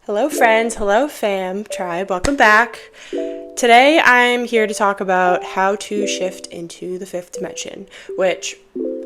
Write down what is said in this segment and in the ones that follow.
Hello friends, hello fam, tribe, welcome back. Today I'm here to talk about how to shift into the fifth dimension, which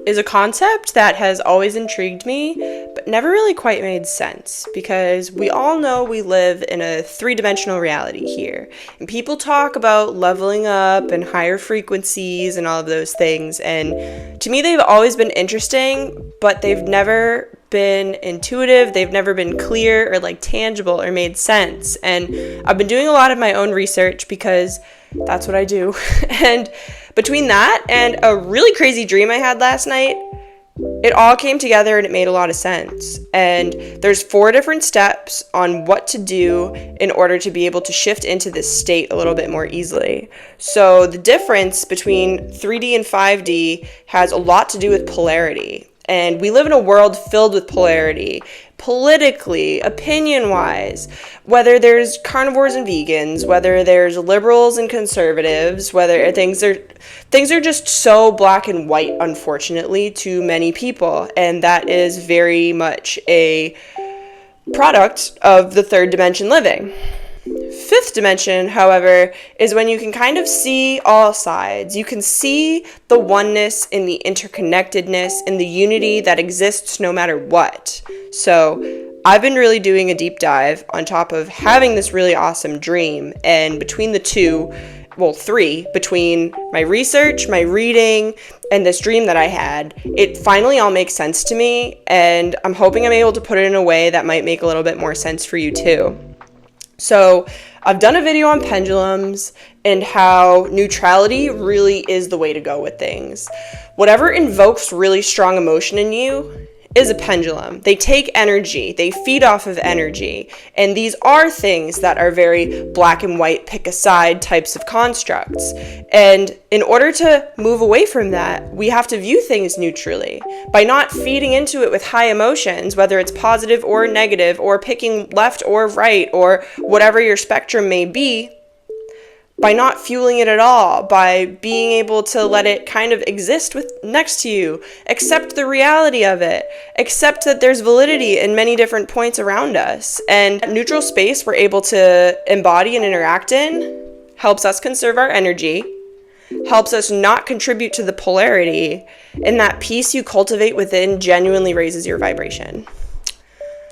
is a concept that has always intrigued me, but never really quite made sense, because we all know we live in a three-dimensional reality here, and people talk about leveling up and higher frequencies and all of those things, and to me they've always been interesting, but they've never been intuitive, they've never been clear or tangible or made sense. And I've been doing a lot of my own research because that's what I do. And between that and a really crazy dream I had last night, it all came together and it made a lot of sense. And there's 4 different steps on what to do in order to be able to shift into this state a little bit more easily. So the difference between 3D and 5D has a lot to do with polarity. And we live in a world filled with polarity, politically, opinion-wise, whether there's carnivores and vegans, whether there's liberals and conservatives, whether things are just so black and white, unfortunately, to many people. And that is very much a product of the third dimension living. Fifth dimension, however, is when you can kind of see all sides. You can see the oneness and the interconnectedness and the unity that exists no matter what. So I've been really doing a deep dive on top of having this really awesome dream, and between the three, between my research, my reading, and this dream that I had, it finally all makes sense to me, and I'm hoping I'm able to put it in a way that might make a little bit more sense for you too. So I've done a video on pendulums and how neutrality really is the way to go with things. Whatever invokes really strong emotion in you is a pendulum. They take energy, they feed off of energy, and these are things that are very black and white, pick a side types of constructs. And in order to move away from that, we have to view things neutrally by not feeding into it with high emotions, whether it's positive or negative, or picking left or right, or whatever your spectrum may be. By not fueling it at all, by being able to let it kind of exist next to you, accept the reality of it, accept that there's validity in many different points around us. And neutral space we're able to embody and interact in helps us conserve our energy, helps us not contribute to the polarity, and that peace you cultivate within genuinely raises your vibration.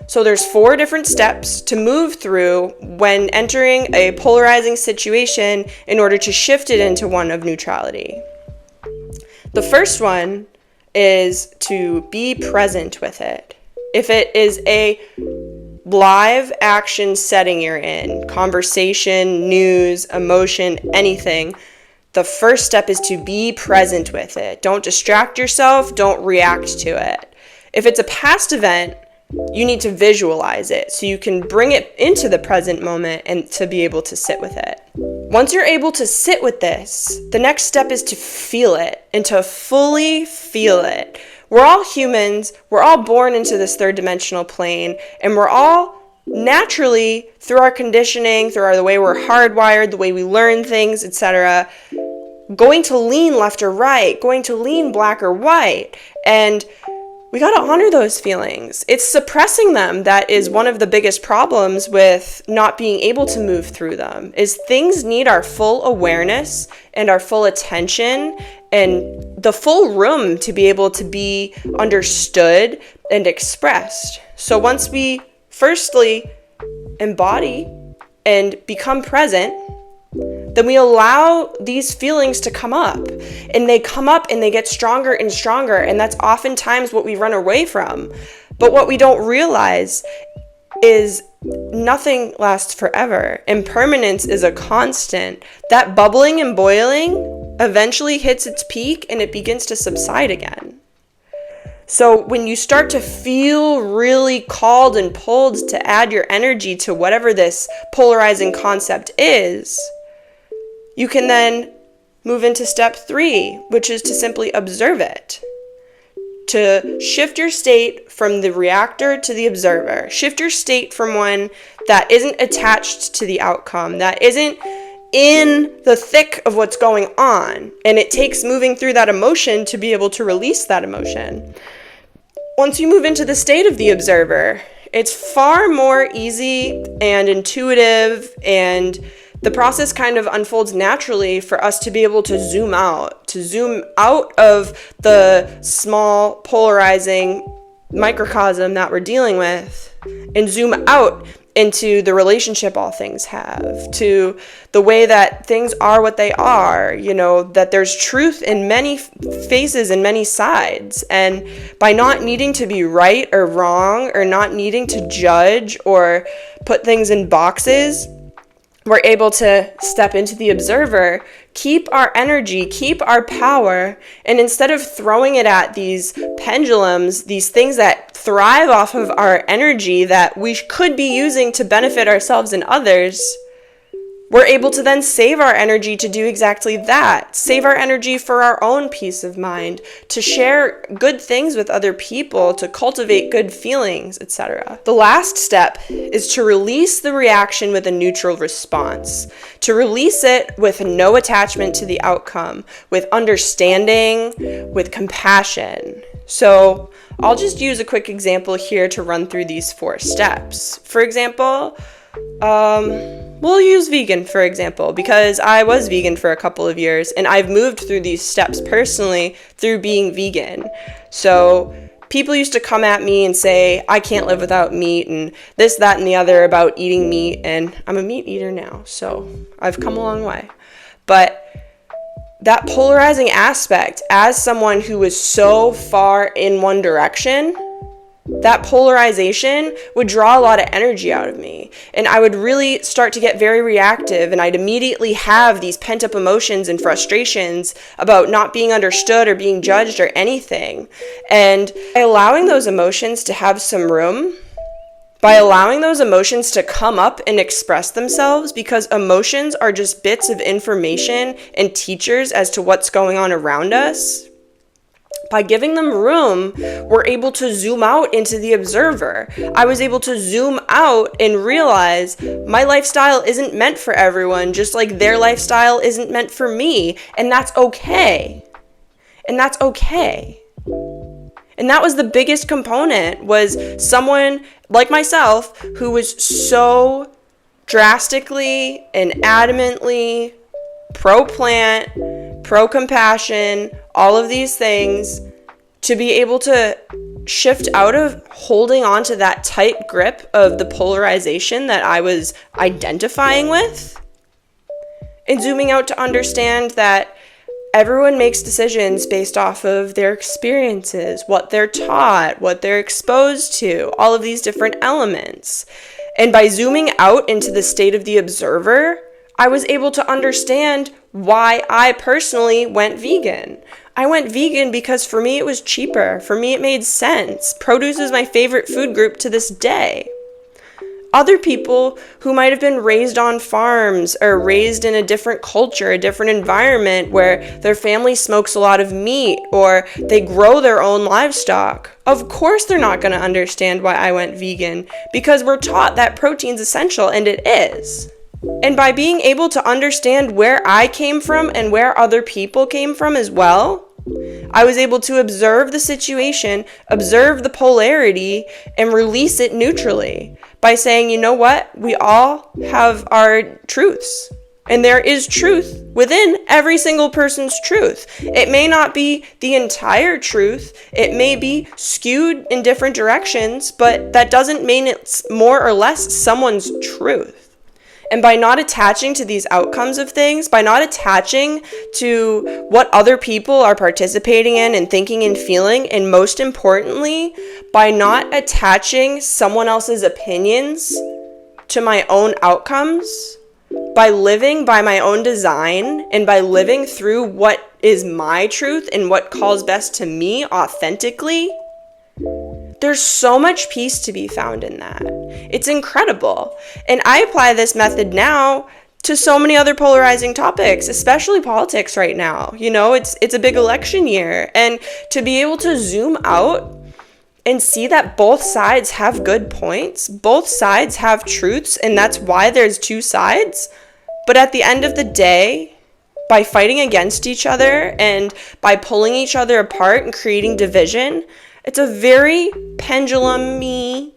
So there's 4 different steps to move through when entering a polarizing situation in order to shift it into one of neutrality. The first one is to be present with it. If it is a live action setting you're in, conversation, news, emotion, anything, the first step is to be present with it. Don't distract yourself, don't react to it. If it's a past event, you need to visualize it so you can bring it into the present moment and to be able to sit with it. Once you're able to sit with this, the next step is to feel it and to fully feel it. We're all humans, we're all born into this third dimensional plane, and we're all naturally, through our conditioning, through the way we're hardwired, the way we learn things, etc., going to lean left or right, going to lean black or white, and we gotta honor those feelings. It's suppressing them that is one of the biggest problems with not being able to move through them, is things need our full awareness and our full attention and the full room to be able to be understood and expressed. So once we firstly embody and become present, then we allow these feelings to come up, and they come up and they get stronger and stronger, and that's oftentimes what we run away from. But what we don't realize is nothing lasts forever. Impermanence is a constant. That bubbling and boiling eventually hits its peak and it begins to subside again. So when you start to feel really called and pulled to add your energy to whatever this polarizing concept is, you can then move into step 3, which is to simply observe it. To shift your state from the reactor to the observer. Shift your state from one that isn't attached to the outcome, that isn't in the thick of what's going on. And it takes moving through that emotion to be able to release that emotion. Once you move into the state of the observer, It's far more easy and intuitive, and the process kind of unfolds naturally for us to be able to zoom out of the small polarizing microcosm that we're dealing with, and zoom out into the relationship all things have, to the way that things are what they are, that there's truth in many faces and many sides. And by not needing to be right or wrong, or not needing to judge or put things in boxes, we're able to step into the observer, keep our energy, keep our power, and instead of throwing it at these pendulums, these things that thrive off of our energy that we could be using to benefit ourselves and others, we're able to then save our energy to do exactly that. Save our energy for our own peace of mind, to share good things with other people, to cultivate good feelings, etc. The last step is to release the reaction with a neutral response. To release it with no attachment to the outcome, with understanding, with compassion. So I'll just use a quick example here to run through these 4 steps. For example, we'll use vegan, for example, because I was vegan for a couple of years, and I've moved through these steps personally through being vegan. So people used to come at me and say, I can't live without meat, and this, that, and the other about eating meat, and I'm a meat eater now, so I've come a long way. But that polarizing aspect, as someone who was so far in one direction, that polarization would draw a lot of energy out of me, and I would really start to get very reactive, and I'd immediately have these pent-up emotions and frustrations about not being understood or being judged or anything. And by allowing those emotions to have some room, by allowing those emotions to come up and express themselves, because emotions are just bits of information and teachers as to what's going on around us, by giving them room, we're able to zoom out into the observer. I was able to zoom out and realize my lifestyle isn't meant for everyone, just like their lifestyle isn't meant for me. And that's okay. And that's okay. And that was the biggest component, was someone like myself who was so drastically and adamantly pro-plant, pro-compassion, all of these things, to be able to shift out of holding on to that tight grip of the polarization that I was identifying with, and zooming out to understand that everyone makes decisions based off of their experiences, what they're taught, what they're exposed to, all of these different elements. And by zooming out into the state of the observer, I was able to understand why I personally went vegan. I went vegan because for me it was cheaper. For me it made sense. Produce is my favorite food group to this day. Other people who might have been raised on farms or raised in a different culture, a different environment where their family smokes a lot of meat or they grow their own livestock, of course they're not going to understand why I went vegan, because we're taught that protein's essential, and it is. And by being able to understand where I came from and where other people came from as well, I was able to observe the situation, observe the polarity, and release it neutrally by saying, you know what? We all have our truths. And there is truth within every single person's truth. It may not be the entire truth. It may be skewed in different directions, but that doesn't mean it's more or less someone's truth. And by not attaching to these outcomes of things, by not attaching to what other people are participating in and thinking and feeling, and most importantly, by not attaching someone else's opinions to my own outcomes, by living by my own design and by living through what is my truth and what calls best to me authentically, there's so much peace to be found in that. It's incredible. And I apply this method now to so many other polarizing topics, especially politics right now. You know, it's a big election year. And to be able to zoom out and see that both sides have good points, both sides have truths, and that's why there's two sides. But at the end of the day, by fighting against each other and by pulling each other apart and creating division, it's a very pendulum-y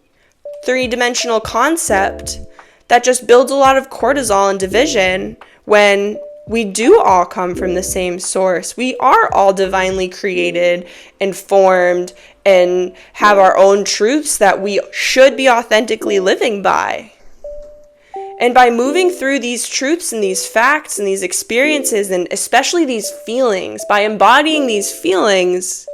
three-dimensional concept that just builds a lot of cortisol and division when we do all come from the same source. We are all divinely created and formed and have our own truths that we should be authentically living by. And by moving through these truths and these facts and these experiences, and especially these feelings, by embodying these feelings,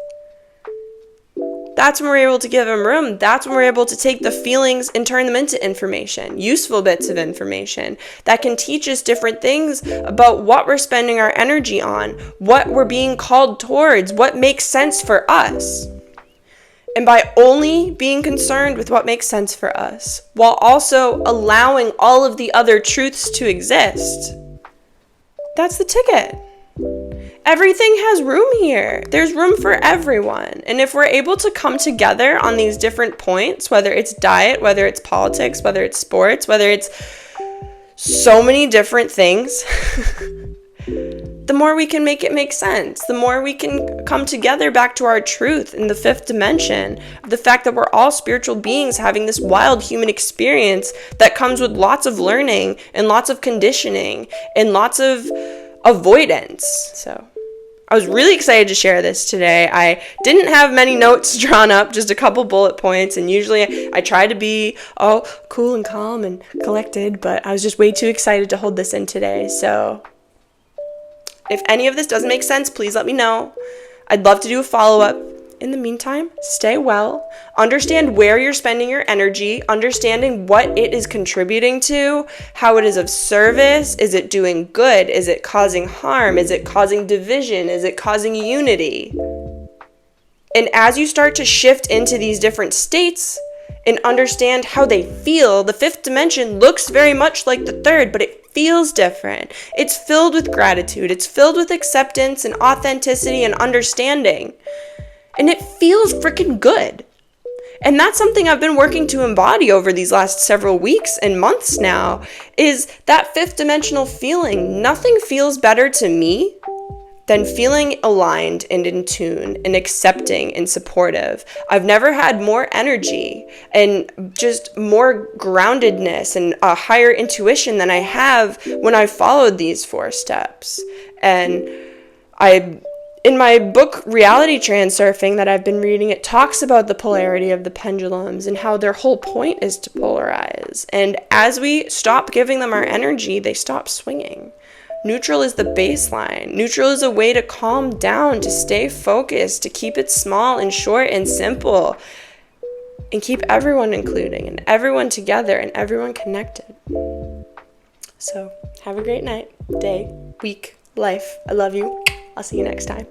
that's when we're able to give them room. That's when we're able to take the feelings and turn them into information, useful bits of information that can teach us different things about what we're spending our energy on, what we're being called towards, what makes sense for us. And by only being concerned with what makes sense for us, while also allowing all of the other truths to exist, that's the ticket. Everything has room here. There's room for everyone. And if we're able to come together on these different points, whether it's diet, whether it's politics, whether it's sports, whether it's so many different things, the more we can make it make sense, the more we can come together back to our truth in the fifth dimension, the fact that we're all spiritual beings having this wild human experience that comes with lots of learning and lots of conditioning and lots of avoidance. So I was really excited to share this today. I didn't have many notes drawn up, just a couple bullet points, and usually I try to be all cool and calm and collected, but I was just way too excited to hold this in today. So if any of this doesn't make sense, please let me know. I'd love to do a follow-up. In the meantime, stay well. Understand where you're spending your energy, understanding what it is contributing to, how it is of service. Is it doing good? Is it causing harm? Is it causing division? Is it causing unity? And as you start to shift into these different states and understand how they feel, the fifth dimension looks very much like the third, but it feels different. It's filled with gratitude. It's filled with acceptance and authenticity and understanding. And it feels freaking good. And that's something I've been working to embody over these last several weeks and months now, is that fifth dimensional feeling. Nothing feels better to me than feeling aligned and in tune and accepting and supportive. I've never had more energy and just more groundedness and a higher intuition than I have when I followed these 4 steps. And in my book, Reality Transurfing, that I've been reading, it talks about the polarity of the pendulums and how their whole point is to polarize. And as we stop giving them our energy, they stop swinging. Neutral is the baseline. Neutral is a way to calm down, to stay focused, to keep it small and short and simple, and keep everyone including and everyone together and everyone connected. So have a great night, day, week, life. I love you. I'll see you next time.